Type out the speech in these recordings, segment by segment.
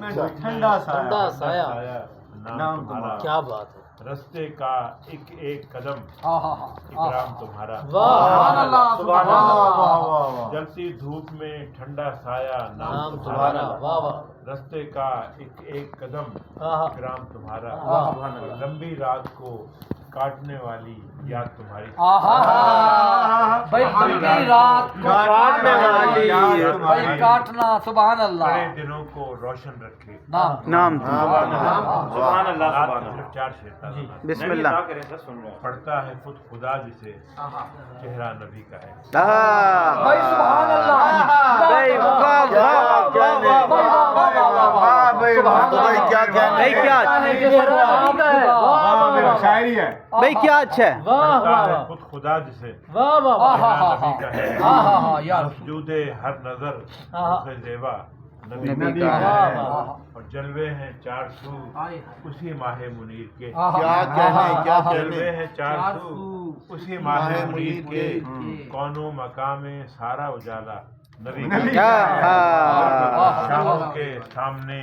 میں ٹھنڈا سایہ نام تمہارا، کیا بات ہے، رستے کا ایک ایک قدم اکرام تمہارا، واہ سبحان اللہ، جلتی دھوپ میں ٹھنڈا سایہ نام تمہارا، واہ واہ، رستے کا ایک ایک قدم آہا، اکرام تمہارا، واہ، لمبی رات کو کاٹنے والی یاد تمہاری، بھائی لمبی رات کو کاٹنے والی یاد بھائی تمہاری، کاٹنا، سبحان بڑے اللہ، دنوں کو روشن رکھے، نام سبحان اللہ رات سبحان میں اللہ۔ صرف 4 شعر جی، تھا، بسم اللہ۔ پڑھتا ہے خود خدا جسے چہرہ نبی کا ہے، بھائی سبحان اللہ، بھائی واہ واہ واہ واہ واہ بھائی واہ، سبحان اللہ، کیا کہنے، بھائی کیا شاعری ہے، بھئی کیا اچھا ہے، واہ پڑھتا واہ ہے واہ، خود خدا جسے واہ واہ واہ، چہرہ نبی کا ہے، یا رسول، مسجود ہر نظر رخ زیبا نبی نبی کا کا ہے، واہ واہ، اور جلوے ہیں 4 سو اسی ماہ منیر کے، کیا کہنے، کیا جلوے کہنے، ہیں 4 سو اسی ماہ منیر کے، کون و مقام سارا اجالا نبی کا ہے، شاہوں کے سامنے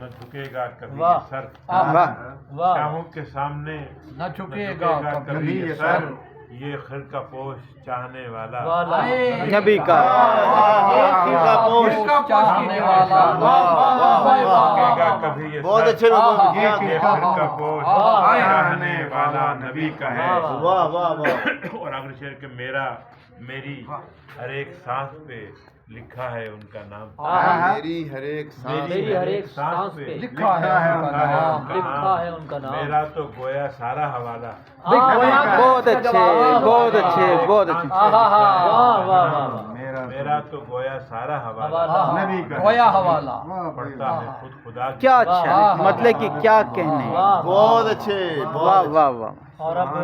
نہ جھکے گا کبھی یہ سر، واہ، شاہوں کے سامنے نہ نہ جھکے جھکے گا گا کبھی کبھی یہ یہ سر، یہ خرقہ پوش چاہنے والا نبی کا، چاہنے والا، جھکے گا کبھی یہ بہت سر، اچھے لوگوں نے یہ کیا، خرقہ پوش چاہنے والا نبی کا ہے، واہ واہ واہ، اور آخری شعر کہ میری ہر ایک سانس پہ لکھا ہے ان کا نام، میری ہر ایک سانس، میری ہر ایک سانس پہ لکھا ہے ان کا نام، لکھا ہے ان کا نام، میرا تو گویا سارا حوالہ، بہت اچھے بہت اچھے بہت اچھے، واہ واہ واہ، میرا تو گویا سارا حوالہ، نبی کا گویا حوالہ، پڑھتا ہے خود خدا کی، کیا اچھا ہے، مطلب کہ کیا کہنے، واہ، بہت اچھے، واہ واہ واہ۔ اور اب